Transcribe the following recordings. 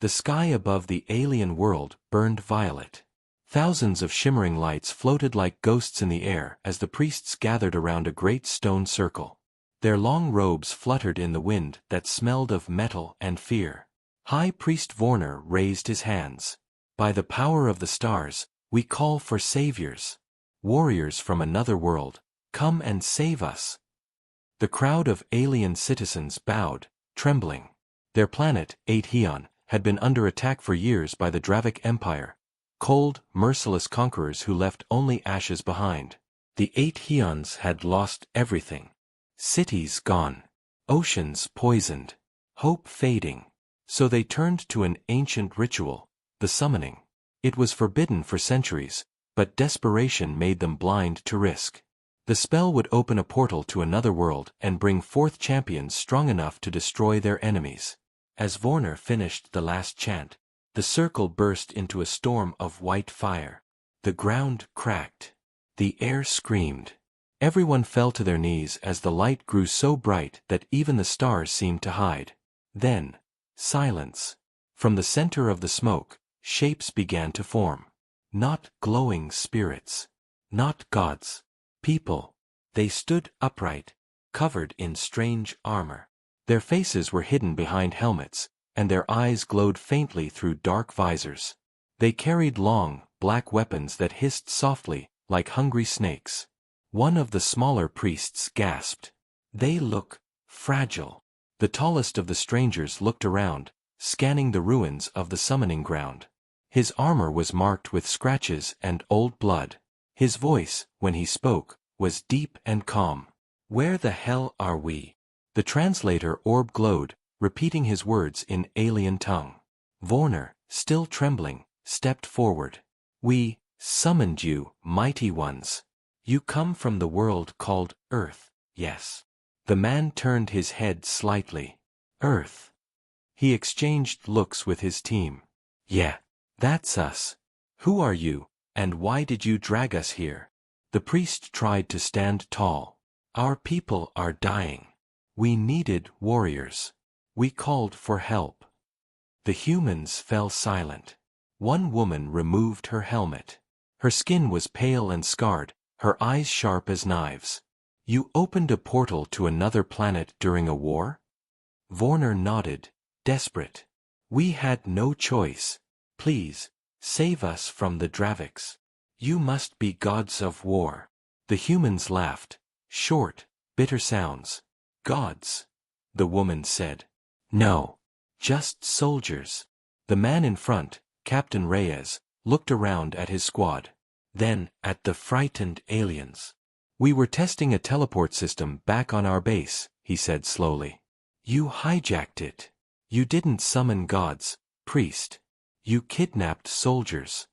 The sky above the alien world burned violet. Thousands of shimmering lights floated like ghosts in the air as the priests gathered around a great stone circle. Their long robes fluttered in the wind that smelled of metal and fear. High Priest Vorner raised his hands. By the power of the stars, we call for saviors. Warriors from another world, come and save us. The crowd of alien citizens bowed, trembling. Their planet, HFY, had been under attack for years by the Dravic Empire. Cold, merciless conquerors who left only ashes behind. The HFYs had lost everything. Cities gone. Oceans poisoned. Hope fading. So they turned to an ancient ritual, the summoning. It was forbidden for centuries, but desperation made them blind to risk. The spell would open a portal to another world and bring forth champions strong enough to destroy their enemies. As Vorner finished the last chant, the circle burst into a storm of white fire. The ground cracked. The air screamed. Everyone fell to their knees as the light grew so bright that even the stars seemed to hide. Then, silence. From the center of the smoke, shapes began to form. Not glowing spirits. Not gods. People. They stood upright, covered in strange armor. Their faces were hidden behind helmets, and their eyes glowed faintly through dark visors. They carried long, black weapons that hissed softly, like hungry snakes. One of the smaller priests gasped. They look fragile. The tallest of the strangers looked around, scanning the ruins of the summoning ground. His armor was marked with scratches and old blood. His voice, when he spoke, was deep and calm. "Where the hell are we?" The translator orb glowed, repeating his words in alien tongue. Vorner, still trembling, stepped forward. "We summoned you, mighty ones. You come from the world called Earth, yes." The man turned his head slightly. "Earth." He exchanged looks with his team. "Yeah, that's us. Who are you, and why did you drag us here?" The priest tried to stand tall. "Our people are dying. We needed warriors. We called for help." The humans fell silent. One woman removed her helmet. Her skin was pale and scarred, her eyes sharp as knives. "You opened a portal to another planet during a war?" Vorner nodded, desperate. "We had no choice. Please, save us from the Dravics. You must be gods of war." The humans laughed, short, bitter sounds. "Gods?" the woman said. "No. Just soldiers." The man in front, Captain Reyes, looked around at his squad. Then, at the frightened aliens. "We were testing a teleport system back on our base," he said slowly. "You hijacked it. You didn't summon gods, priest. You kidnapped soldiers."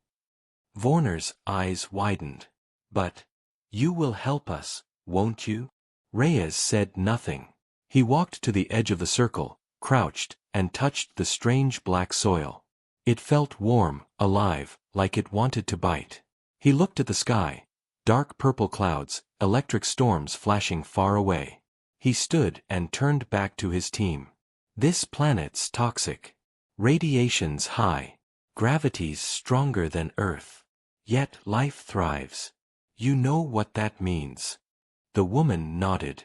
Vorner's eyes widened. "But, you will help us, won't you?" Reyes said nothing. He walked to the edge of the circle, crouched, and touched the strange black soil. It felt warm, alive, like it wanted to bite. He looked at the sky. Dark purple clouds, electric storms flashing far away. He stood and turned back to his team. "This planet's toxic. Radiation's high. Gravity's stronger than Earth. Yet life thrives. You know what that means." The woman nodded.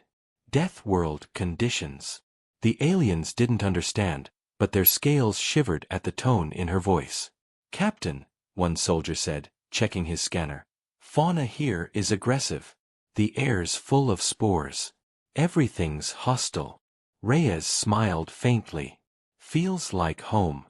"Deathworld conditions." The aliens didn't understand, but their scales shivered at the tone in her voice. "Captain," one soldier said, checking his scanner, "fauna here is aggressive. The air's full of spores. Everything's hostile." Reyes smiled faintly. "Feels like home."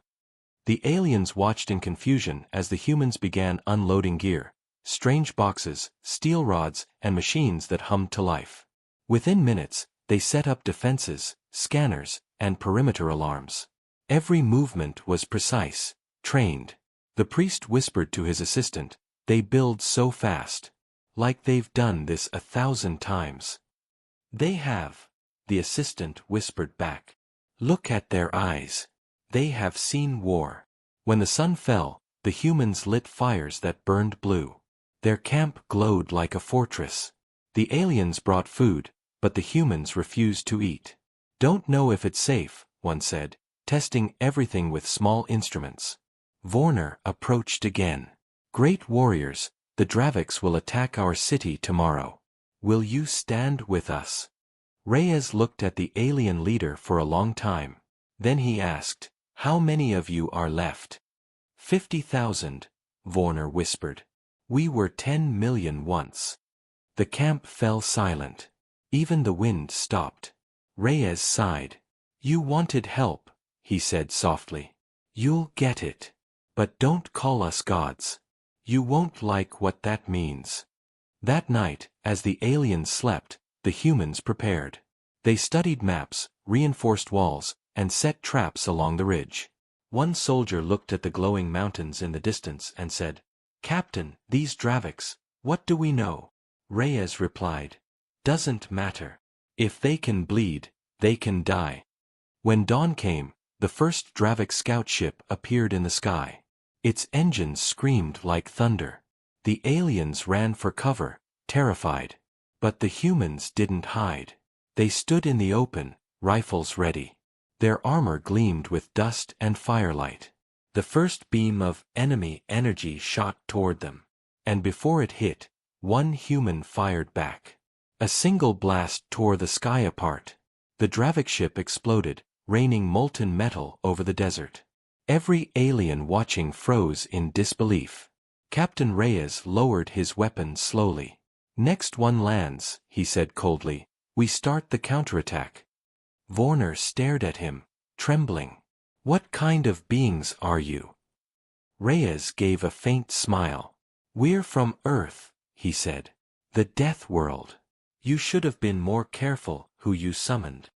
The aliens watched in confusion as the humans began unloading gear. Strange boxes, steel rods, and machines that hummed to life. Within minutes, they set up defenses, scanners, and perimeter alarms. Every movement was precise, trained. The priest whispered to his assistant, "They build so fast. Like they've done this 1,000 times." "They have," the assistant whispered back. "Look at their eyes. They have seen war." When the sun fell, the humans lit fires that burned blue. Their camp glowed like a fortress. The aliens brought food, but the humans refused to eat. "Don't know if it's safe," one said. testing everything with small instruments. Vorner approached again. Great warriors, the Draviks will attack our city tomorrow. Will you stand with us? Reyes looked at the alien leader for a long time. Then he asked, how many of you are left? 50,000, Vorner whispered. We were 10 million once. The camp fell silent. Even the wind stopped. Reyes sighed. You wanted help, he said softly. You'll get it. But don't call us gods. You won't like what that means. That night, as the aliens slept, the humans prepared. They studied maps, reinforced walls, and set traps along the ridge. One soldier looked at the glowing mountains in the distance and said, Captain, these Draviks, what do we know? Reyes replied, doesn't matter. If they can bleed, they can die. When dawn came, the first Dravik scout ship appeared in the sky. Its engines screamed like thunder. The aliens ran for cover, terrified. But the humans didn't hide. They stood in the open, rifles ready. Their armor gleamed with dust and firelight. The first beam of enemy energy shot toward them. And before it hit, one human fired back. A single blast tore the sky apart. The Dravik ship exploded, raining molten metal over the desert. Every alien watching froze in disbelief. Captain Reyes lowered his weapon slowly. Next one lands, he said coldly, we start the counterattack. Vorner stared at him, trembling. What kind of beings are you? Reyes gave a faint smile. We're from Earth, he said. The Death World. You should have been more careful who you summoned.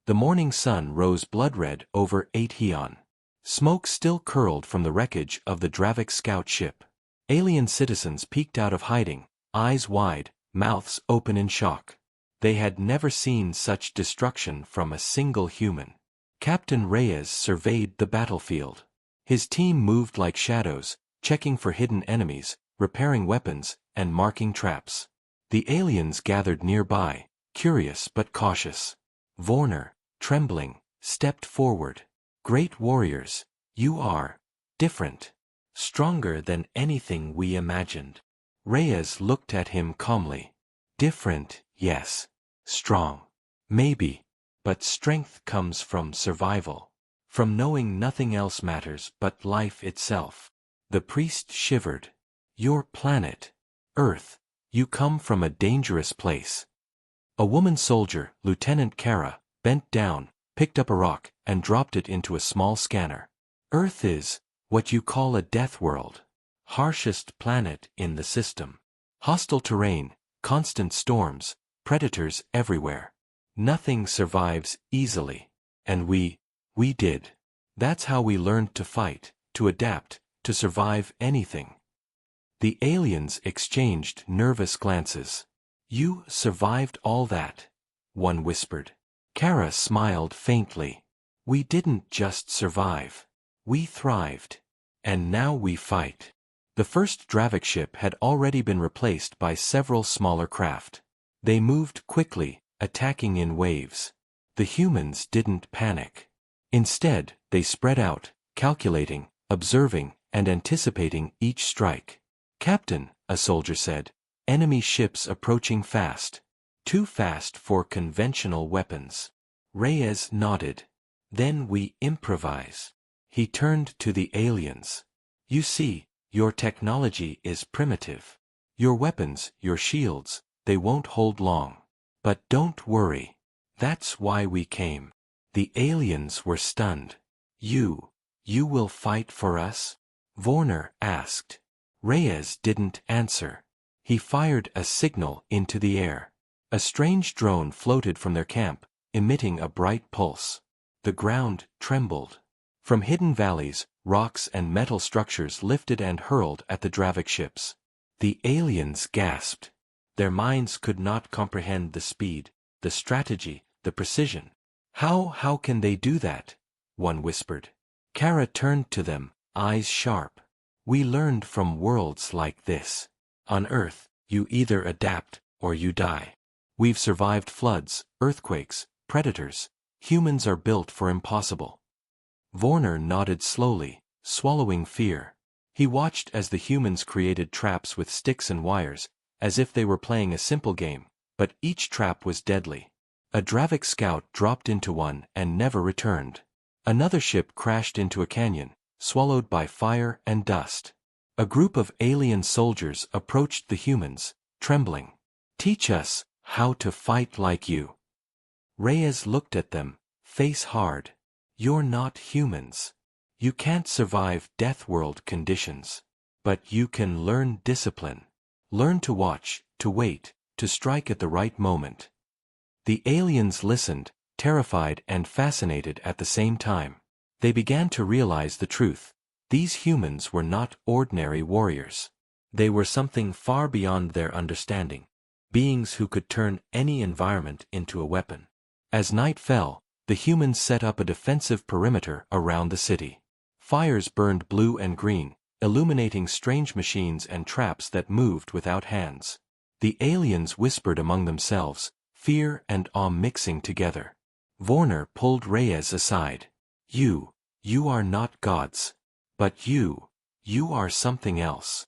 The morning sun rose blood-red over HFY. Smoke still curled from the wreckage of the Dravik scout ship. Alien citizens peeked out of hiding, eyes wide, mouths open in shock. They had never seen such destruction from a single human. Captain Reyes surveyed the battlefield. His team moved like shadows, checking for hidden enemies, repairing weapons, and marking traps. The aliens gathered nearby, curious but cautious. Vorner, trembling, stepped forward. Great warriors, you are different. Stronger than anything we imagined. Reyes looked at him calmly. Different, yes. Strong. Maybe. But strength comes from survival. From knowing nothing else matters but life itself. The priest shivered. Your planet, Earth, you come from a dangerous place. A woman soldier, Lieutenant Kara, bent down, picked up a rock, and dropped it into a small scanner. Earth is what you call a death world. Harshest planet in the system. Hostile terrain, constant storms, predators everywhere. Nothing survives easily. And we did. That's how we learned to fight, to adapt, to survive anything. The aliens exchanged nervous glances. You survived all that, one whispered. Kara smiled faintly. We didn't just survive. We thrived. And now we fight. The first Dravik ship had already been replaced by several smaller craft. They moved quickly, attacking in waves. The humans didn't panic. Instead, they spread out, calculating, observing, and anticipating each strike. Captain, a soldier said, enemy ships approaching fast. Too fast for conventional weapons. Reyes nodded. Then we improvise. He turned to the aliens. You see, your technology is primitive. Your weapons, your shields, they won't hold long. But don't worry. That's why we came. The aliens were stunned. You will fight for us? Vorner asked. Reyes didn't answer. He fired a signal into the air. A strange drone floated from their camp, emitting a bright pulse. The ground trembled. From hidden valleys, rocks and metal structures lifted and hurled at the Dravik ships. The aliens gasped. Their minds could not comprehend the speed, the strategy, the precision. How can they do that? One whispered. Kara turned to them, eyes sharp. We learned from worlds like this. On Earth, you either adapt or you die. We've survived floods, earthquakes, predators. Humans are built for impossible. Vorner nodded slowly, swallowing fear. He watched as the humans created traps with sticks and wires, as if they were playing a simple game, but each trap was deadly. A Dravik scout dropped into one and never returned. Another ship crashed into a canyon, swallowed by fire and dust. A group of alien soldiers approached the humans, trembling. "Teach us how to fight like you." Reyes looked at them, face hard. "You're not humans. You can't survive Deathworld conditions. But you can learn discipline. Learn to watch, to wait, to strike at the right moment." The aliens listened, terrified and fascinated at the same time. They began to realize the truth. These humans were not ordinary warriors. They were something far beyond their understanding. Beings who could turn any environment into a weapon. As night fell, the humans set up a defensive perimeter around the city. Fires burned blue and green, illuminating strange machines and traps that moved without hands. The aliens whispered among themselves, fear and awe mixing together. Vorner pulled Reyes aside. You are not gods. But you are something else."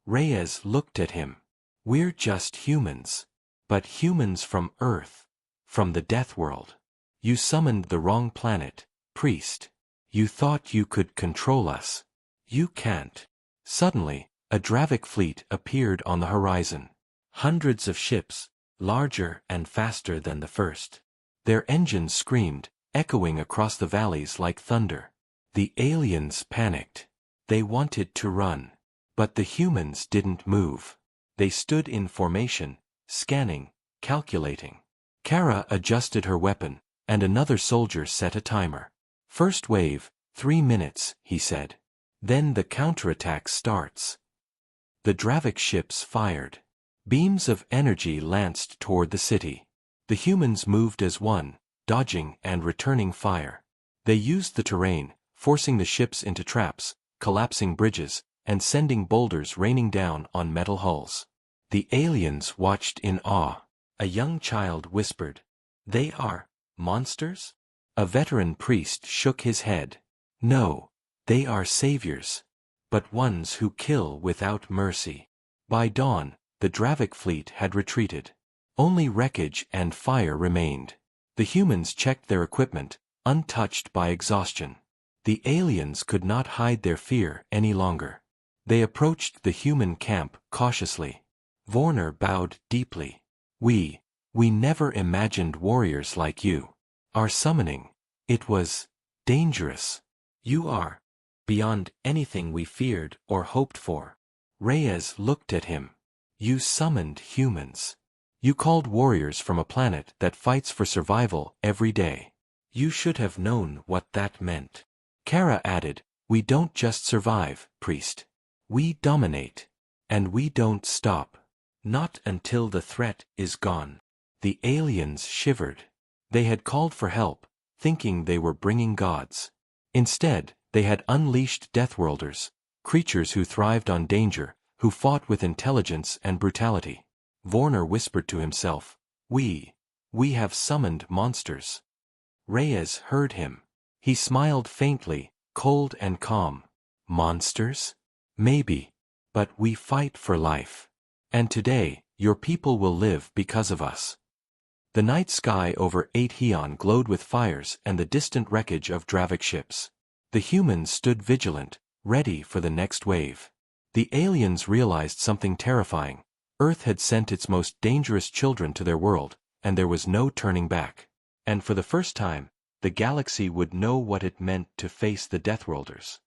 Reyes looked at him. "We're just humans. But humans from Earth. From the Deathworld. You summoned the wrong planet, priest. You thought you could control us. You can't." Suddenly, a Dravik fleet appeared on the horizon. Hundreds of ships, larger and faster than the first. Their engines screamed, echoing across the valleys like thunder. The aliens panicked. They wanted to run. But the humans didn't move. They stood in formation, scanning, calculating. Kara adjusted her weapon, and another soldier set a timer. "First wave, 3 minutes," he said. "Then the counterattack starts." The Dravik ships fired. Beams of energy lanced toward the city. The humans moved as one, dodging and returning fire. They used the terrain, forcing the ships into traps, collapsing bridges, and sending boulders raining down on metal hulls. The aliens watched in awe. A young child whispered, "They are monsters?" A veteran priest shook his head. "No, they are saviors. But ones who kill without mercy." By dawn, the Dravik fleet had retreated. Only wreckage and fire remained. The humans checked their equipment, untouched by exhaustion. The aliens could not hide their fear any longer. They approached the human camp cautiously. Vorner bowed deeply. We never imagined warriors like you. Our summoning, it was dangerous. You are beyond anything we feared or hoped for." Reyes looked at him. "You summoned humans. You called warriors from a planet that fights for survival every day. You should have known what that meant." Kara added, "We don't just survive, priest. We dominate. And we don't stop. Not until the threat is gone." The aliens shivered. They had called for help, thinking they were bringing gods. Instead, they had unleashed Deathworlders, creatures who thrived on danger, who fought with intelligence and brutality. Vorner whispered to himself, We have summoned monsters." Reyes heard him. He smiled faintly, cold and calm. "Monsters? Maybe. But we fight for life. And today, your people will live because of us." The night sky over HFY glowed with fires and the distant wreckage of Dravik ships. The humans stood vigilant, ready for the next wave. The aliens realized something terrifying. Earth had sent its most dangerous children to their world, and there was no turning back. And for the first time, the galaxy would know what it meant to face the Deathworlders.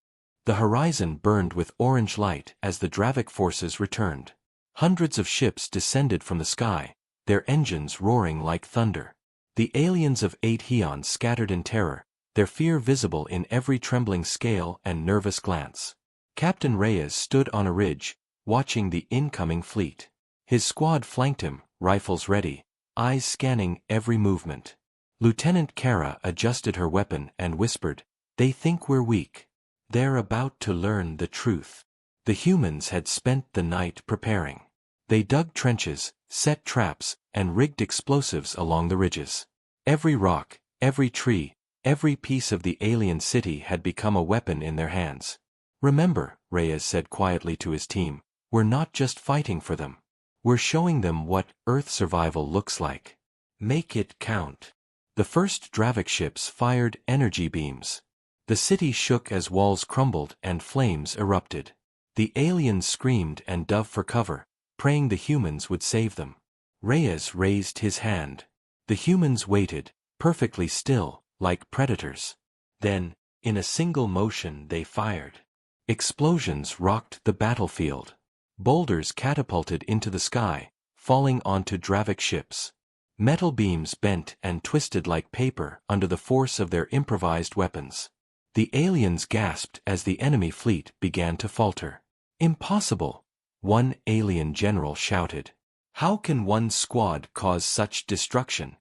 The horizon burned with orange light as the Dravik forces returned. Hundreds of ships descended from the sky, their engines roaring like thunder. The aliens of HFY scattered in terror, their fear visible in every trembling scale and nervous glance. Captain Reyes stood on a ridge, watching the incoming fleet. His squad flanked him, rifles ready, eyes scanning every movement. Lieutenant Kara adjusted her weapon and whispered, "They think we're weak. They're about to learn the truth." The humans had spent the night preparing. They dug trenches, set traps, and rigged explosives along the ridges. Every rock, every tree, Every piece of the alien city had become a weapon in their hands. "Remember," Reyes said quietly to his team, "we're not just fighting for them. We're showing them what Earth survival looks like. Make it count." The first Dravik ships fired energy beams. The city shook as walls crumbled and flames erupted. The aliens screamed and dove for cover, praying the humans would save them. Reyes raised his hand. The humans waited, perfectly still, like predators. Then, in a single motion they fired. Explosions rocked the battlefield. Boulders catapulted into the sky, falling onto Dravik ships. Metal beams bent and twisted like paper under the force of their improvised weapons. The aliens gasped as the enemy fleet began to falter. "Impossible!" one alien general shouted. "How can one squad cause such destruction?"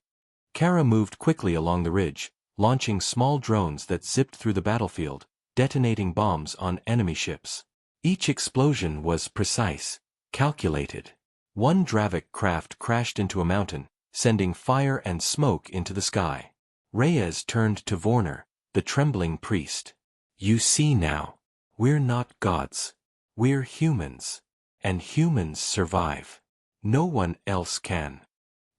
Kara moved quickly along the ridge, launching small drones that zipped through the battlefield, detonating bombs on enemy ships. Each explosion was precise, calculated. One Dravik craft crashed into a mountain, sending fire and smoke into the sky. Reyes turned to Vorner, the trembling priest. "You see now. We're not gods. We're humans. And humans survive. No one else can."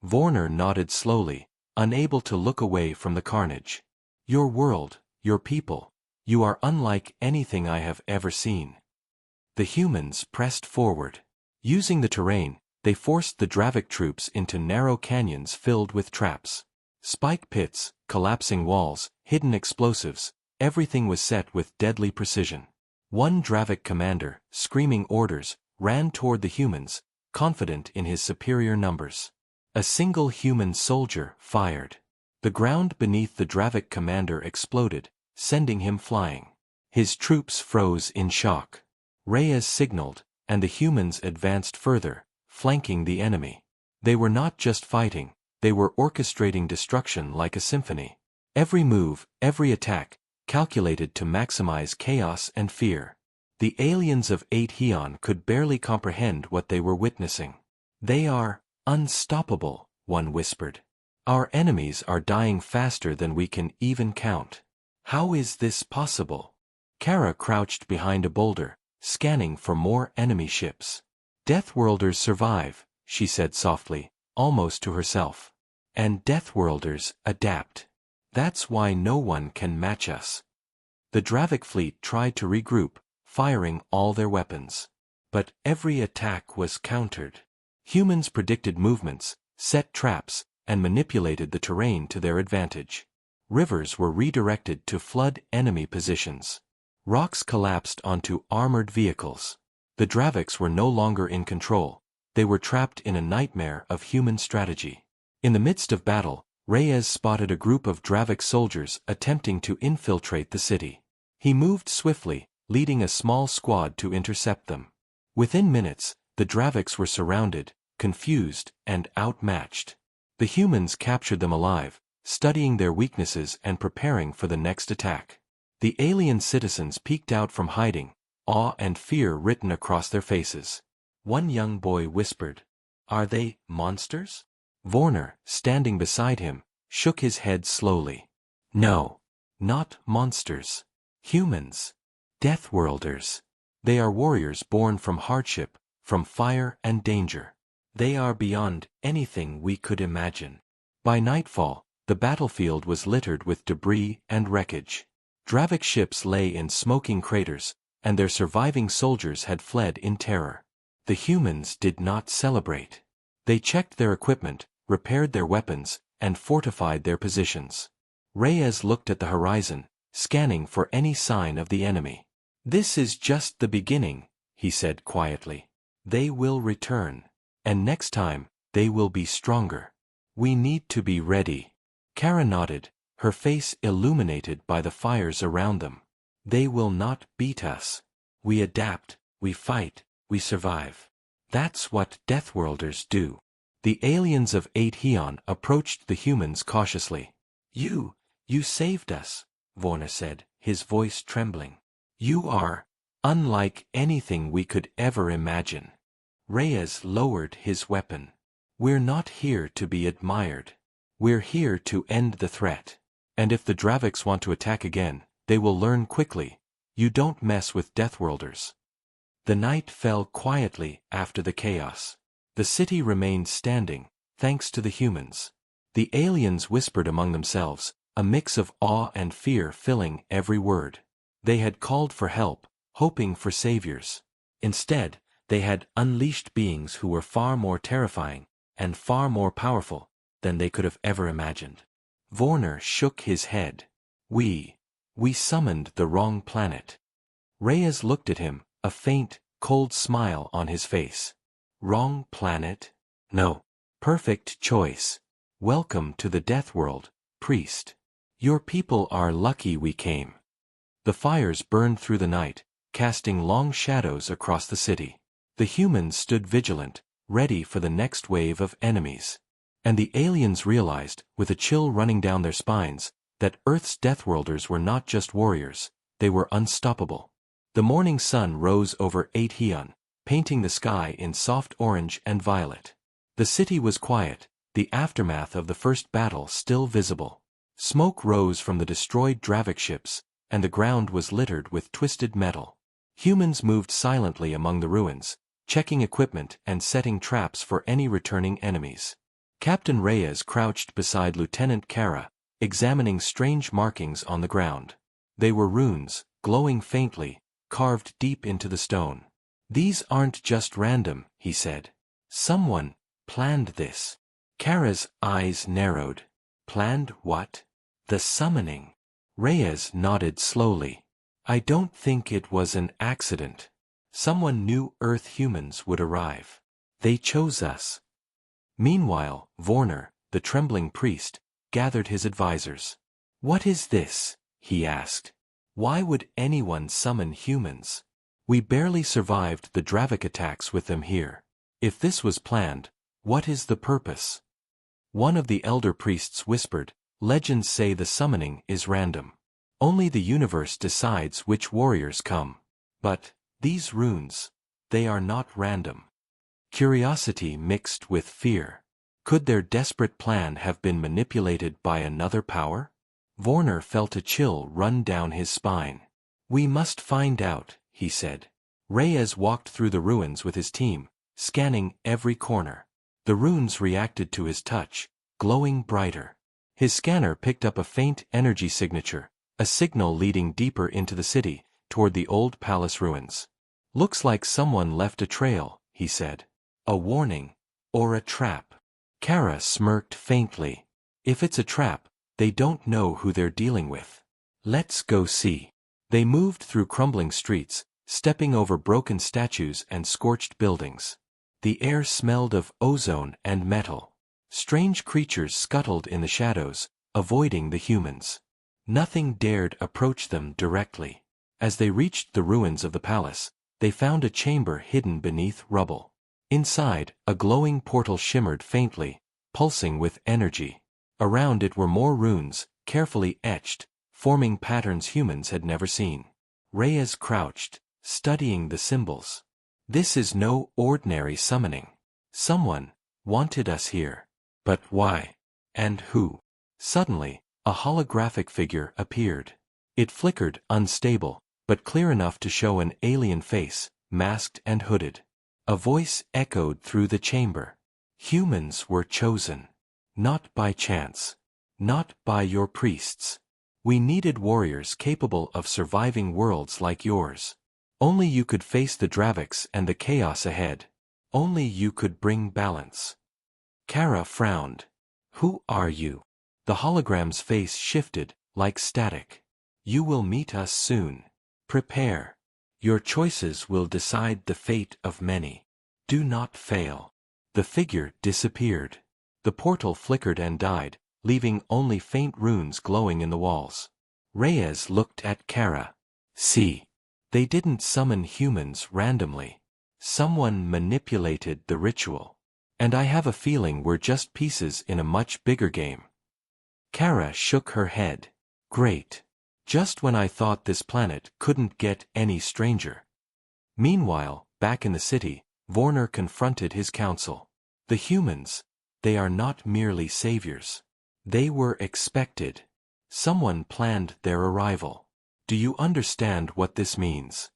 Vorner nodded slowly, unable to look away from the carnage. "Your world, your people, you are unlike anything I have ever seen." The humans pressed forward. Using the terrain, they forced the Dravik troops into narrow canyons filled with traps. Spike pits, collapsing walls, hidden explosives, everything was set with deadly precision. One Dravik commander, screaming orders, ran toward the humans, confident in his superior numbers. A single human soldier fired. The ground beneath the Dravik commander exploded, sending him flying. His troops froze in shock. Reyes signaled, and the humans advanced further, flanking the enemy. They were not just fighting, they were orchestrating destruction like a symphony. Every move, every attack, calculated to maximize chaos and fear. The aliens of HFY could barely comprehend what they were witnessing. "They are unstoppable," one whispered. "Our enemies are dying faster than we can even count. How is this possible?" Kara crouched behind a boulder, scanning for more enemy ships. "Deathworlders survive," she said softly, almost to herself. "And Deathworlders adapt. That's why no one can match us." The Dravik fleet tried to regroup, firing all their weapons. But every attack was countered. Humans predicted movements, set traps, and manipulated the terrain to their advantage. Rivers were redirected to flood enemy positions. Rocks collapsed onto armored vehicles. The Draviks were no longer in control. They were trapped in a nightmare of human strategy. In the midst of battle, Reyes spotted a group of Dravik soldiers attempting to infiltrate the city. He moved swiftly, leading a small squad to intercept them. Within minutes, the Draviks were surrounded, confused, and outmatched. The humans captured them alive, studying their weaknesses and preparing for the next attack. The alien citizens peeked out from hiding, awe and fear written across their faces. One young boy whispered, "Are they monsters?" Vorner, standing beside him, shook his head slowly. "No. Not monsters. Humans. Deathworlders. They are warriors born from hardship, from fire and danger. They are beyond anything we could imagine." By nightfall, the battlefield was littered with debris and wreckage. Dravik ships lay in smoking craters, and their surviving soldiers had fled in terror. The humans did not celebrate. They checked their equipment, repaired their weapons, and fortified their positions. Reyes looked at the horizon, scanning for any sign of the enemy. "This is just the beginning," he said quietly. "They will return. And next time, they will be stronger. We need to be ready." Kara nodded, her face illuminated by the fires around them. "They will not beat us. We adapt, we fight, we survive. That's what Deathworlders do." The aliens of HFY approached the humans cautiously. You saved us," Vorner said, his voice trembling. "You are unlike anything we could ever imagine." Reyes lowered his weapon. "We're not here to be admired. We're here to end the threat. And if the Draviks want to attack again, they will learn quickly. You don't mess with Deathworlders. The night fell quietly after the chaos. The city remained standing, thanks to the humans. The aliens whispered among themselves, a mix of awe and fear filling every word. They had called for help, hoping for saviors. Instead, they had unleashed beings who were far more terrifying, and far more powerful, than they could have ever imagined. Vorner shook his head. We summoned the wrong planet. Reyes looked at him, a faint, cold smile on his face. Wrong planet? No. Perfect choice. Welcome to the Death World, priest. Your people are lucky we came. The fires burned through the night, casting long shadows across the city. The humans stood vigilant, ready for the next wave of enemies. And the aliens realized, with a chill running down their spines, that Earth's Deathworlders were not just warriors, they were unstoppable. The morning sun rose over HFY, painting the sky in soft orange and violet. The city was quiet, the aftermath of the first battle still visible. Smoke rose from the destroyed Dravik ships, and the ground was littered with twisted metal. Humans moved silently among the ruins, checking equipment and setting traps for any returning enemies. Captain Reyes crouched beside Lieutenant Kara, examining strange markings on the ground. They were runes, glowing faintly, carved deep into the stone. These aren't just random, he said. Someone planned this. Kara's eyes narrowed. Planned what? The summoning. Reyes nodded slowly. I don't think it was an accident. Someone knew Earth humans would arrive. They chose us. Meanwhile, Vorner, the trembling priest, gathered his advisors. What is this? He asked. Why would anyone summon humans? We barely survived the Dravik attacks with them here. If this was planned, what is the purpose? One of the elder priests whispered, legends say the summoning is random. Only the universe decides which warriors come. But, these runes, they are not random. Curiosity mixed with fear. Could their desperate plan have been manipulated by another power? Vorner felt a chill run down his spine. We must find out, he said. Reyes walked through the ruins with his team, scanning every corner. The runes reacted to his touch, glowing brighter. His scanner picked up a faint energy signature, a signal leading deeper into the city, toward the old palace ruins. Looks like someone left a trail, he said. A warning, or a trap. Kara smirked faintly. If it's a trap, they don't know who they're dealing with. Let's go see. They moved through crumbling streets, stepping over broken statues and scorched buildings. The air smelled of ozone and metal. Strange creatures scuttled in the shadows, avoiding the humans. Nothing dared approach them directly. As they reached the ruins of the palace, they found a chamber hidden beneath rubble. Inside, a glowing portal shimmered faintly, pulsing with energy. Around it were more runes, carefully etched, forming patterns humans had never seen. Reyes crouched, studying the symbols. This is no ordinary summoning. Someone wanted us here. But why? And who? Suddenly, a holographic figure appeared. It flickered, unstable, but clear enough to show an alien face, masked and hooded. A voice echoed through the chamber. Humans were chosen. Not by chance. Not by your priests. We needed warriors capable of surviving worlds like yours. Only you could face the Draviks and the chaos ahead. Only you could bring balance. Kara frowned. Who are you? The hologram's face shifted, like static. You will meet us soon. Prepare. Your choices will decide the fate of many. Do not fail. The figure disappeared. The portal flickered and died, leaving only faint runes glowing in the walls. Reyes looked at Kara. See. They didn't summon humans randomly. Someone manipulated the ritual. And I have a feeling we're just pieces in a much bigger game. Kara shook her head. Great. Just when I thought this planet couldn't get any stranger. Meanwhile, back in the city, Vorner confronted his council. The humans, they are not merely saviors. They were expected. Someone planned their arrival. Do you understand what this means?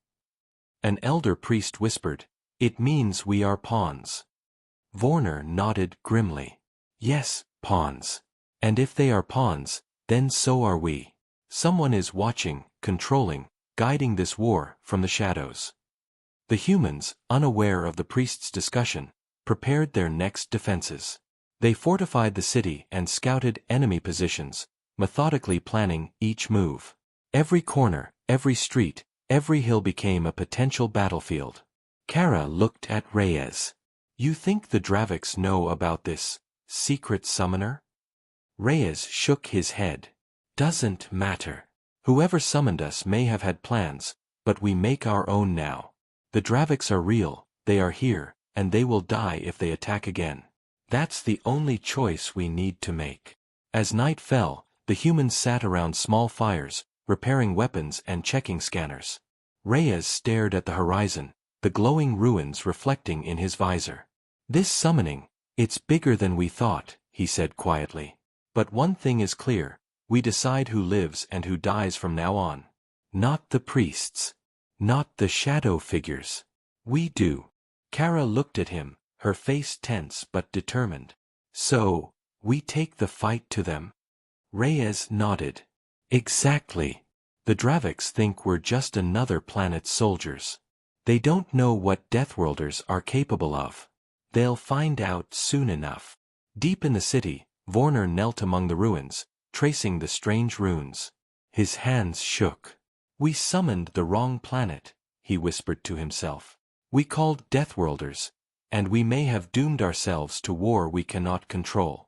An elder priest whispered, It means we are pawns. Vorner nodded grimly. Yes, pawns. And if they are pawns, then so are we. Someone is watching, controlling, guiding this war from the shadows. The humans, unaware of the priest's discussion, prepared their next defenses. They fortified the city and scouted enemy positions, methodically planning each move. Every corner, every street, every hill became a potential battlefield. Kara looked at Reyes. You think the Draviks know about this secret summoner? Reyes shook his head. Doesn't matter. Whoever summoned us may have had plans, but we make our own now. The Draviks are real, they are here, and they will die if they attack again. That's the only choice we need to make. As night fell, the humans sat around small fires, repairing weapons and checking scanners. Reyes stared at the horizon, the glowing ruins reflecting in his visor. This summoning, it's bigger than we thought, he said quietly. But one thing is clear, we decide who lives and who dies from now on. Not the priests. Not the shadow figures. We do. Kara looked at him, her face tense but determined. So, we take the fight to them? Reyes nodded. Exactly. The Draviks think we're just another planet's soldiers. They don't know what Deathworlders are capable of. They'll find out soon enough. Deep in the city, Vorner knelt among the ruins, tracing the strange runes. His hands shook. We summoned the wrong planet, he whispered to himself. We called Deathworlders, and we may have doomed ourselves to war we cannot control.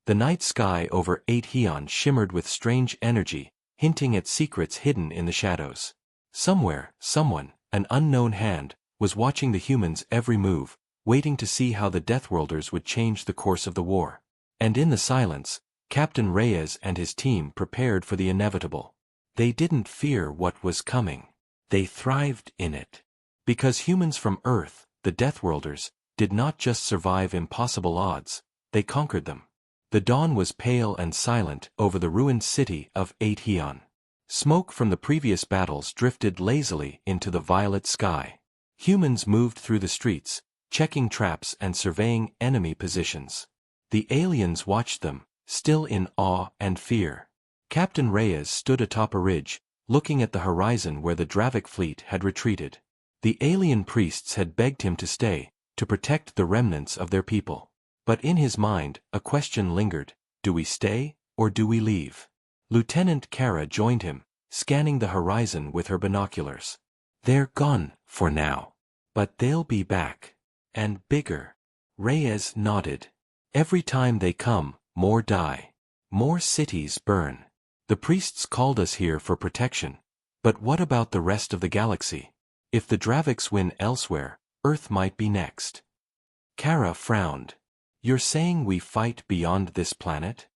The night sky over HFY shimmered with strange energy, hinting at secrets hidden in the shadows. Somewhere, someone, an unknown hand, was watching the humans' every move, waiting to see how the Deathworlders would change the course of the war. And in the silence, Captain Reyes and his team prepared for the inevitable. They didn't fear what was coming. They thrived in it. Because humans from Earth, the Deathworlders, did not just survive impossible odds, they conquered them. The dawn was pale and silent over the ruined city of HFY. Smoke from the previous battles drifted lazily into the violet sky. Humans moved through the streets, checking traps and surveying enemy positions. The aliens watched them, still in awe and fear. Captain Reyes stood atop a ridge, looking at the horizon where the Dravik fleet had retreated. The alien priests had begged him to stay, to protect the remnants of their people. But in his mind, a question lingered: do we stay, or do we leave? Lieutenant Kara joined him, scanning the horizon with her binoculars. They're gone, for now. But they'll be back. And bigger. Reyes nodded. Every time they come, more die. More cities burn. The priests called us here for protection. But what about the rest of the galaxy? If the Draviks win elsewhere, Earth might be next. Kara frowned. You're saying we fight beyond this planet?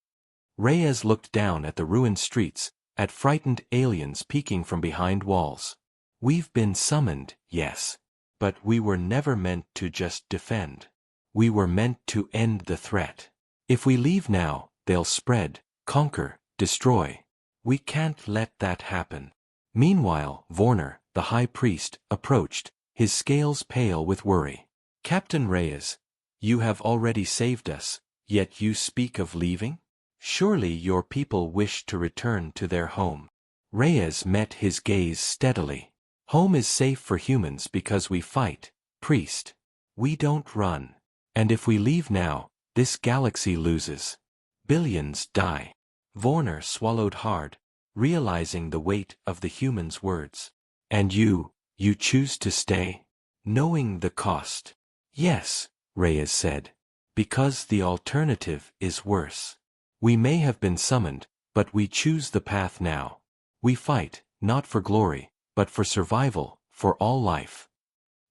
Reyes looked down at the ruined streets, at frightened aliens peeking from behind walls. We've been summoned, yes. But we were never meant to just defend. We were meant to end the threat. If we leave now, they'll spread, conquer, destroy. We can't let that happen. Meanwhile, Vorner, the high priest, approached, his scales pale with worry. Captain Reyes, you have already saved us, yet you speak of leaving? Surely your people wish to return to their home. Reyes met his gaze steadily. Home is safe for humans because we fight, priest. We don't run. And if we leave now, this galaxy loses. Billions die. Vorner swallowed hard, realizing the weight of the human's words. And you choose to stay? Knowing the cost. Yes, Reyes said. Because the alternative is worse. We may have been summoned, but we choose the path now. We fight, not for glory, but for survival, for all life.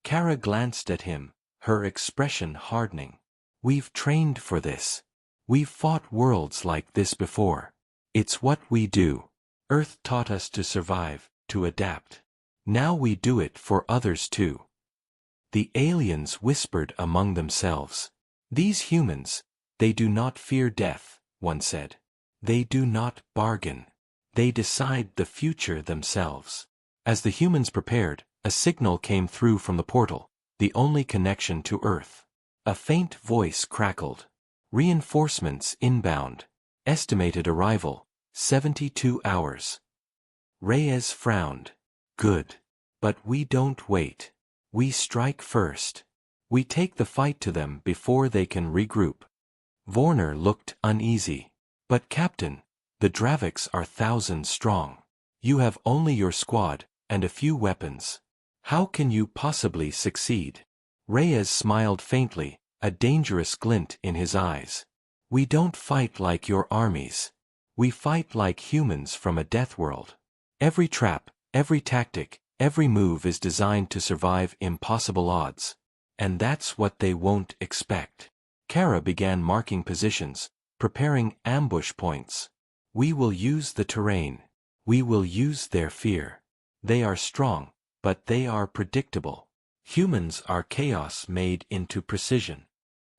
Kara glanced at him, her expression hardening. We've trained for this. We've fought worlds like this before. It's what we do. Earth taught us to survive, to adapt. Now we do it for others too. The aliens whispered among themselves. These humans, they do not fear death, one said. They do not bargain. They decide the future themselves. As the humans prepared, a signal came through from the portal, the only connection to Earth. A faint voice crackled. Reinforcements inbound. Estimated arrival, 72 hours. Reyes frowned. Good. But we don't wait. We strike first. We take the fight to them before they can regroup. Vorner looked uneasy. But Captain, the Draviks are thousands strong. You have only your squad, and a few weapons. How can you possibly succeed? Reyes smiled faintly, a dangerous glint in his eyes. We don't fight like your armies. We fight like humans from a death world. Every trap, every tactic, every move is designed to survive impossible odds. And that's what they won't expect. Kara began marking positions, preparing ambush points. We will use the terrain. We will use their fear. They are strong, but they are predictable. Humans are chaos made into precision.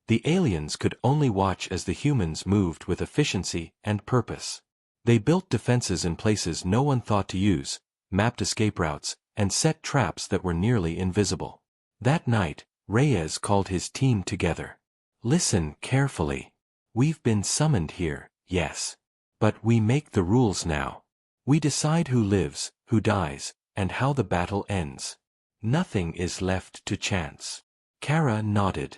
The aliens could only watch as the humans moved with efficiency and purpose. They built defenses in places no one thought to use, mapped escape routes, and set traps that were nearly invisible. That night, Reyes called his team together. Listen carefully. We've been summoned here, yes. But we make the rules now. We decide who lives, who dies, and how the battle ends. Nothing is left to chance. Kara nodded.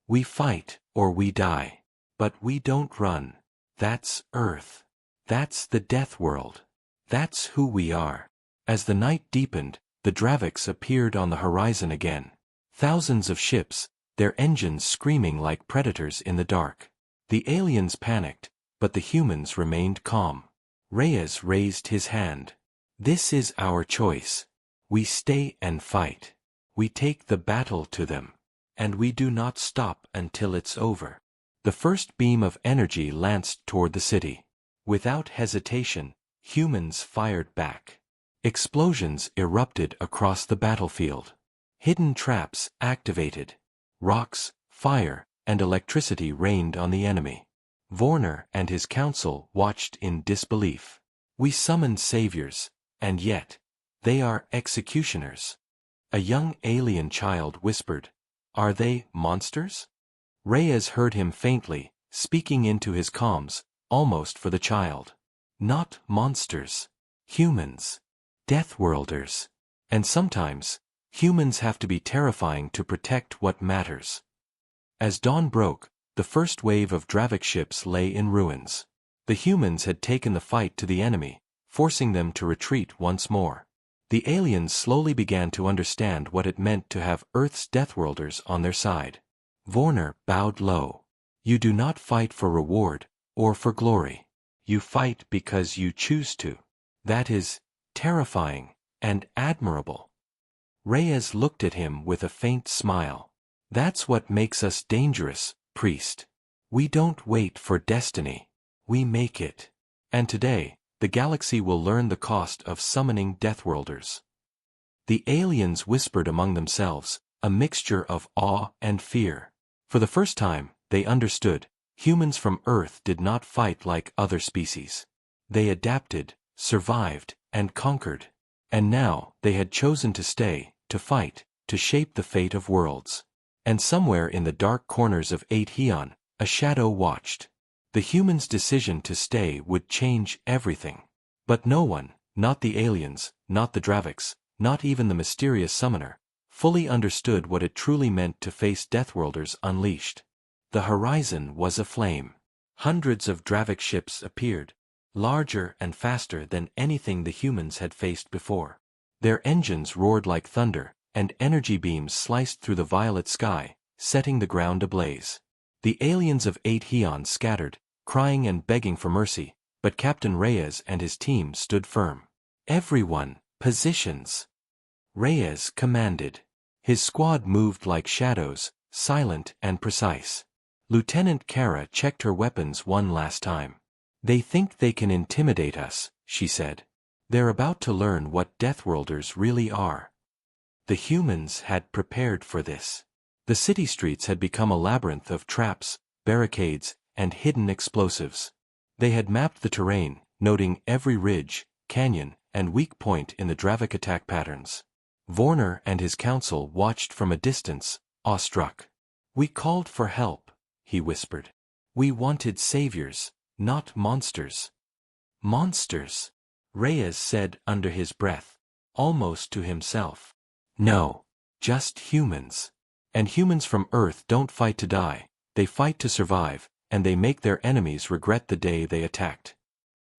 We fight, or we die. But we don't run. That's Earth. That's the death world. That's who we are. As the night deepened, the Draviks appeared on the horizon again. Thousands of ships, their engines screaming like predators in the dark. The aliens panicked, but the humans remained calm. Reyes raised his hand. This is our choice. We stay and fight. We take the battle to them. And we do not stop until it's over. The first beam of energy lanced toward the city. Without hesitation, humans fired back. Explosions erupted across the battlefield. Hidden traps activated. Rocks, fire, and electricity rained on the enemy. Vorner and his council watched in disbelief. We summoned saviors, and yet, they are executioners. A young alien child whispered, Are they monsters? Reyes heard him faintly, speaking into his comms, almost for the child. Not monsters. Humans. Deathworlders. And sometimes, humans have to be terrifying to protect what matters. As dawn broke, the first wave of Dravik ships lay in ruins. The humans had taken the fight to the enemy, forcing them to retreat once more. The aliens slowly began to understand what it meant to have Earth's Deathworlders on their side. Vorner bowed low. You do not fight for reward, or for glory. You fight because you choose to. That is terrifying and admirable. Reyes looked at him with a faint smile. That's what makes us dangerous, priest. We don't wait for destiny. We make it. And today, the galaxy will learn the cost of summoning Deathworlders. The aliens whispered among themselves, a mixture of awe and fear. For the first time, they understood, humans from Earth did not fight like other species. They adapted, survived, and conquered. And now, they had chosen to stay, to fight, to shape the fate of worlds. And somewhere in the dark corners of HFY, a shadow watched. The humans' decision to stay would change everything. But no one, not the aliens, not the Draviks, not even the mysterious summoner, fully understood what it truly meant to face Deathworlders unleashed. The horizon was aflame. Hundreds of Dravik ships appeared, larger and faster than anything the humans had faced before. Their engines roared like thunder, and energy beams sliced through the violet sky, setting the ground ablaze. The aliens of HFY scattered, crying and begging for mercy, but Captain Reyes and his team stood firm. Everyone, positions! Reyes commanded. His squad moved like shadows, silent and precise. Lieutenant Kara checked her weapons one last time. They think they can intimidate us, she said. They're about to learn what Deathworlders really are. The humans had prepared for this. The city streets had become a labyrinth of traps, barricades, and hidden explosives. They had mapped the terrain, noting every ridge, canyon, and weak point in the Dravik attack patterns. Vorner and his council watched from a distance, awestruck. "We called for help," he whispered. "We wanted saviors, not monsters." "Monsters," Reyes said under his breath, almost to himself. "No, just humans. And humans from Earth don't fight to die, they fight to survive, and they make their enemies regret the day they attacked."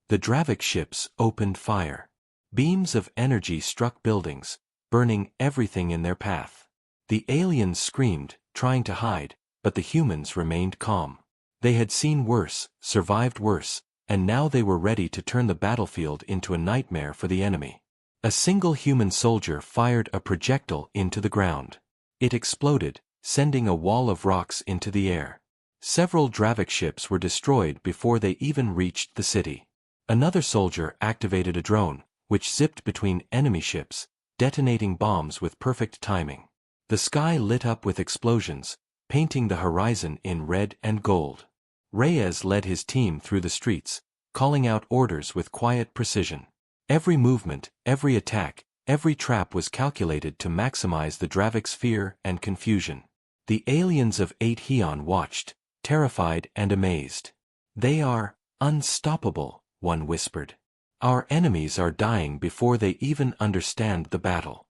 The Dravik ships opened fire. Beams of energy struck buildings, burning everything in their path. The aliens screamed, trying to hide, but the humans remained calm. They had seen worse, survived worse, and now they were ready to turn the battlefield into a nightmare for the enemy. A single human soldier fired a projectile into the ground. It exploded, sending a wall of rocks into the air. Several Dravik ships were destroyed before they even reached the city. Another soldier activated a drone, which zipped between enemy ships, detonating bombs with perfect timing. The sky lit up with explosions, painting the horizon in red and gold. Reyes led his team through the streets, calling out orders with quiet precision. Every movement, every attack, every trap was calculated to maximize the Dravik's fear and confusion. The aliens of 8 watched, terrified and amazed. "They are unstoppable," one whispered. "Our enemies are dying before they even understand the battle."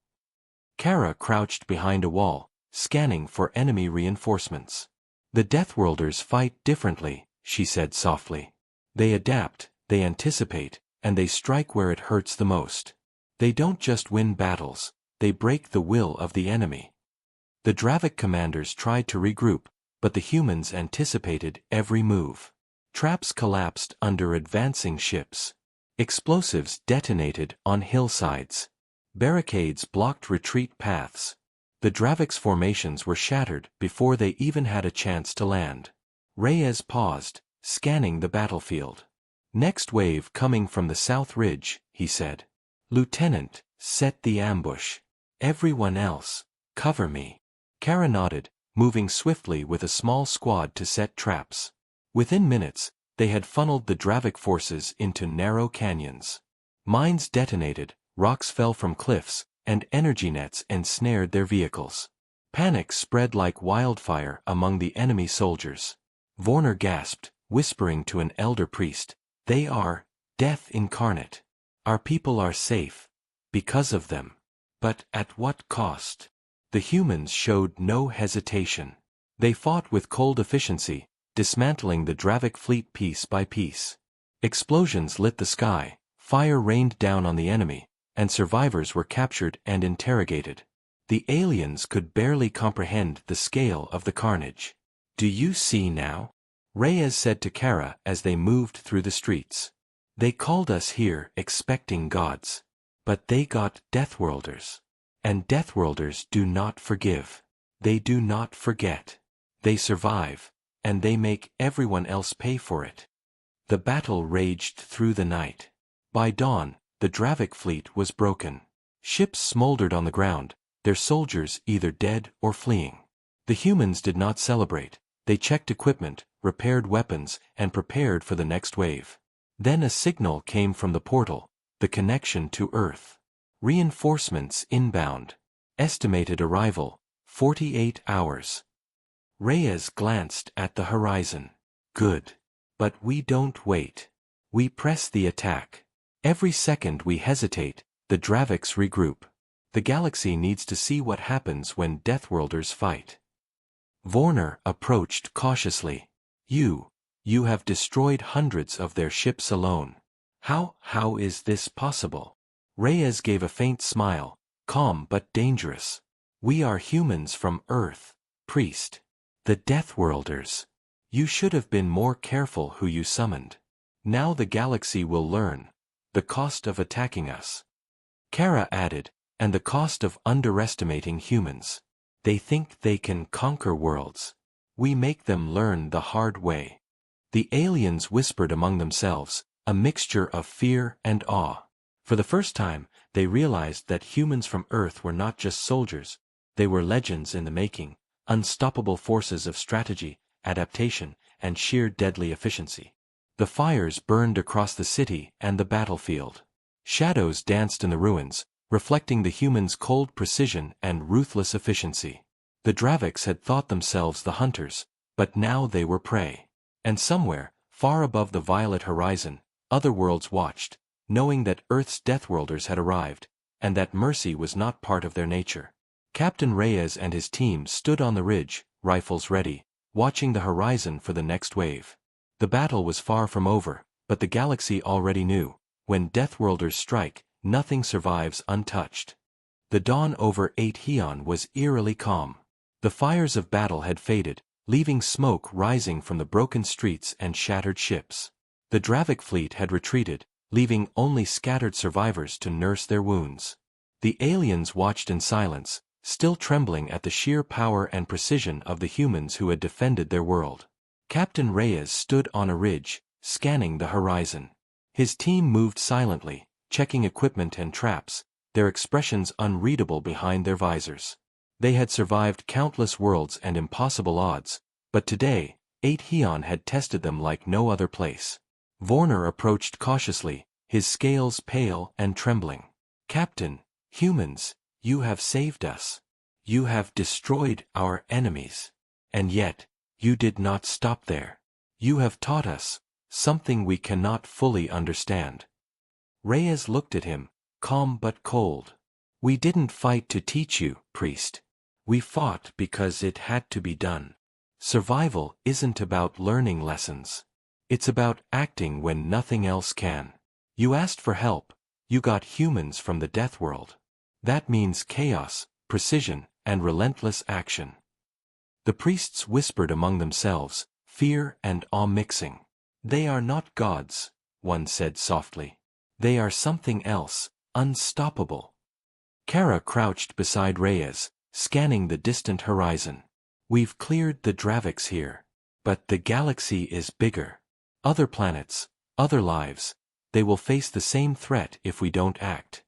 Kara crouched behind a wall, scanning for enemy reinforcements. "The Deathworlders fight differently," she said softly. "They adapt, they anticipate, and they strike where it hurts the most. They don't just win battles, they break the will of the enemy." The Dravik commanders tried to regroup, but the humans anticipated every move. Traps collapsed under advancing ships. Explosives detonated on hillsides. Barricades blocked retreat paths. The Dravik's formations were shattered before they even had a chance to land. Reyes paused, scanning the battlefield. "Next wave coming from the south ridge," he said. "Lieutenant, set the ambush. Everyone else, cover me." Kara nodded, moving swiftly with a small squad to set traps. Within minutes, they had funneled the Dravik forces into narrow canyons. Mines detonated, rocks fell from cliffs, and energy nets ensnared their vehicles. Panic spread like wildfire among the enemy soldiers. Vorner gasped, whispering to an elder priest, "They are death incarnate. Our people are safe because of them. But at what cost?" The humans showed no hesitation. They fought with cold efficiency, dismantling the Dravik fleet piece by piece. Explosions lit the sky, fire rained down on the enemy, and survivors were captured and interrogated. The aliens could barely comprehend the scale of the carnage. "Do you see now?" Reyes said to Kara as they moved through the streets. "They called us here expecting gods. But they got Deathworlders. And Deathworlders do not forgive. They do not forget. They survive, and they make everyone else pay for it." The battle raged through the night. By dawn, the Dravik fleet was broken. Ships smoldered on the ground, their soldiers either dead or fleeing. The humans did not celebrate. They checked equipment, repaired weapons, and prepared for the next wave. Then a signal came from the portal, the connection to Earth. "Reinforcements inbound. Estimated arrival, 48 hours." Reyes glanced at the horizon. "Good. But we don't wait. We press the attack. Every second we hesitate, the Draviks regroup. The galaxy needs to see what happens when Deathworlders fight." Vorner approached cautiously. You have destroyed hundreds of their ships alone. How is this possible?" Reyes gave a faint smile, calm but dangerous. "We are humans from Earth, priest. The Deathworlders. You should have been more careful who you summoned. Now the galaxy will learn the cost of attacking us." Kara added, "And the cost of underestimating humans. They think they can conquer worlds. We make them learn the hard way." The aliens whispered among themselves, a mixture of fear and awe. For the first time, they realized that humans from Earth were not just soldiers, they were legends in the making, unstoppable forces of strategy, adaptation, and sheer deadly efficiency. The fires burned across the city and the battlefield. Shadows danced in the ruins, reflecting the humans' cold precision and ruthless efficiency. The Draviks had thought themselves the hunters, but now they were prey. And somewhere, far above the violet horizon, other worlds watched, knowing that Earth's Deathworlders had arrived, and that mercy was not part of their nature. Captain Reyes and his team stood on the ridge, rifles ready, watching the horizon for the next wave. The battle was far from over, but the galaxy already knew, when Deathworlders strike, nothing survives untouched. The dawn over 8 was eerily calm. The fires of battle had faded, leaving smoke rising from the broken streets and shattered ships. The Dravik fleet had retreated, leaving only scattered survivors to nurse their wounds. The aliens watched in silence, still trembling at the sheer power and precision of the humans who had defended their world. Captain Reyes stood on a ridge, scanning the horizon. His team moved silently, checking equipment and traps, their expressions unreadable behind their visors. They had survived countless worlds and impossible odds, but today, 8 had tested them like no other place. Vorner approached cautiously, his scales pale and trembling. "Captain, humans, you have saved us. You have destroyed our enemies. And yet, you did not stop there. You have taught us something we cannot fully understand." Reyes looked at him, calm but cold. "We didn't fight to teach you, priest. We fought because it had to be done. Survival isn't about learning lessons. It's about acting when nothing else can. You asked for help, you got humans from the death world. That means chaos, precision, and relentless action." The priests whispered among themselves, fear and awe mixing. "They are not gods," one said softly. "They are something else, unstoppable." Kara crouched beside Reyes, scanning the distant horizon. "We've cleared the Draviks here. But the galaxy is bigger. Other planets, other lives, they will face the same threat if we don't act."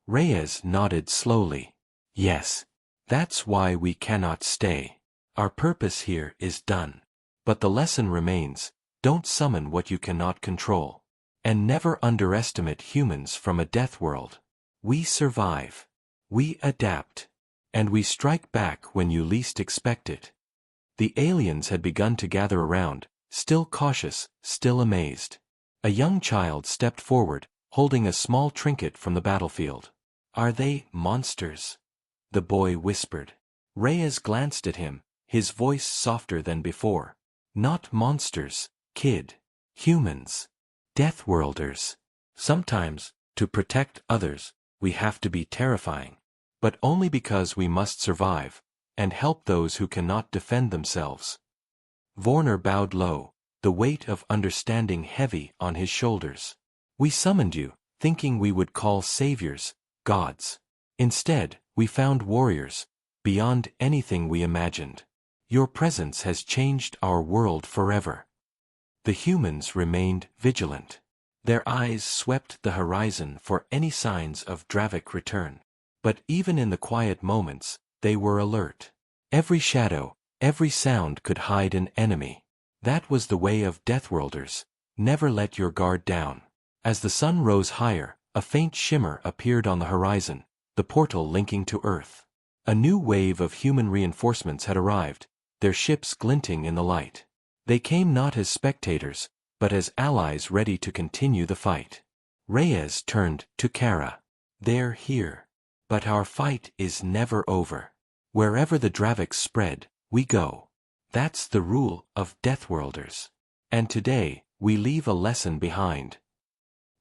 Reyes nodded slowly. "Yes. That's why we cannot stay. Our purpose here is done. But the lesson remains, don't summon what you cannot control. And never underestimate humans from a death world. We survive. We adapt. And we strike back when you least expect it." The aliens had begun to gather around, still cautious, still amazed. A young child stepped forward, holding a small trinket from the battlefield. "Are they monsters?" the boy whispered. Reyes glanced at him, his voice softer than before. "Not monsters, kid. Humans. Deathworlders. Sometimes, to protect others, we have to be terrifying. But only because we must survive, and help those who cannot defend themselves." Vorner bowed low, the weight of understanding heavy on his shoulders. "We summoned you, thinking we would call saviors, gods. Instead, we found warriors, beyond anything we imagined. Your presence has changed our world forever." The humans remained vigilant. Their eyes swept the horizon for any signs of Dravik return. But even in the quiet moments, they were alert. Every shadow, every sound could hide an enemy. That was the way of Deathworlders. Never let your guard down. As the sun rose higher, a faint shimmer appeared on the horizon, the portal linking to Earth. A new wave of human reinforcements had arrived, their ships glinting in the light. They came not as spectators, but as allies ready to continue the fight. Reyes turned to Kara. "They're here. But our fight is never over. Wherever the Draviks spread, we go. That's the rule of Deathworlders. And today, we leave a lesson behind."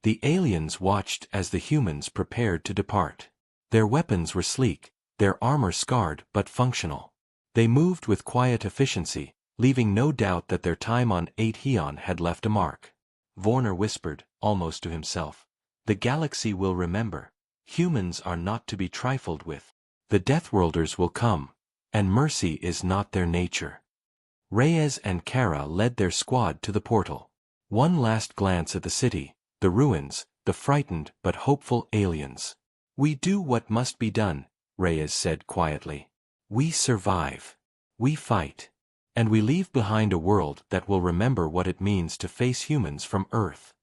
The aliens watched as the humans prepared to depart. Their weapons were sleek, their armor scarred but functional. They moved with quiet efficiency, leaving no doubt that their time on 8 had left a mark. Vorner whispered, almost to himself, "The galaxy will remember. Humans are not to be trifled with. The Deathworlders will come, and mercy is not their nature." Reyes and Kara led their squad to the portal. One last glance at the city, the ruins, the frightened but hopeful aliens. "We do what must be done," Reyes said quietly. "We survive. We fight. And we leave behind a world that will remember what it means to face humans from Earth.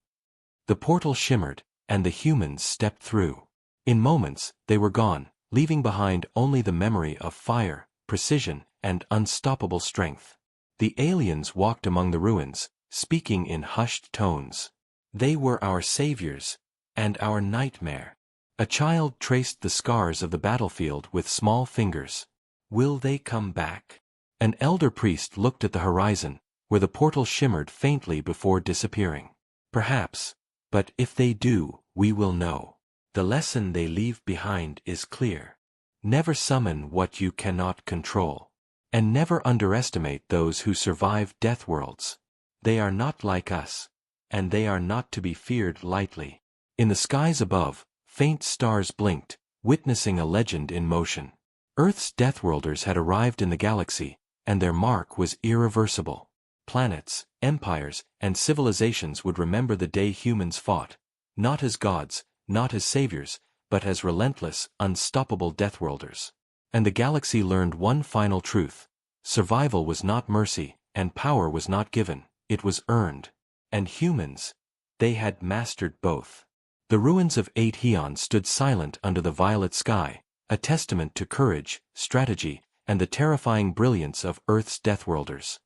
The portal shimmered, and the humans stepped through. In moments, they were gone, leaving behind only the memory of fire, precision, and unstoppable strength. The aliens walked among the ruins, speaking in hushed tones. They were our saviors, and our nightmare. A child traced the scars of the battlefield with small fingers. Will they come back? An elder priest looked at the horizon, where the portal shimmered faintly before disappearing. Perhaps. But if they do, we will know. The lesson they leave behind is clear. Never summon what you cannot control. And never underestimate those who survive Deathworlds. They are not like us. And they are not to be feared lightly. In the skies above, faint stars blinked, witnessing a legend in motion. Earth's Deathworlders had arrived in the galaxy, and their mark was irreversible. Planets, empires, and civilizations would remember the day humans fought, not as gods, not as saviors, but as relentless, unstoppable Deathworlders. And the galaxy learned one final truth. Survival was not mercy, and power was not given, it was earned. And humans, they had mastered both. The ruins of 8 Eons stood silent under the violet sky, a testament to courage, strategy, and the terrifying brilliance of Earth's Deathworlders.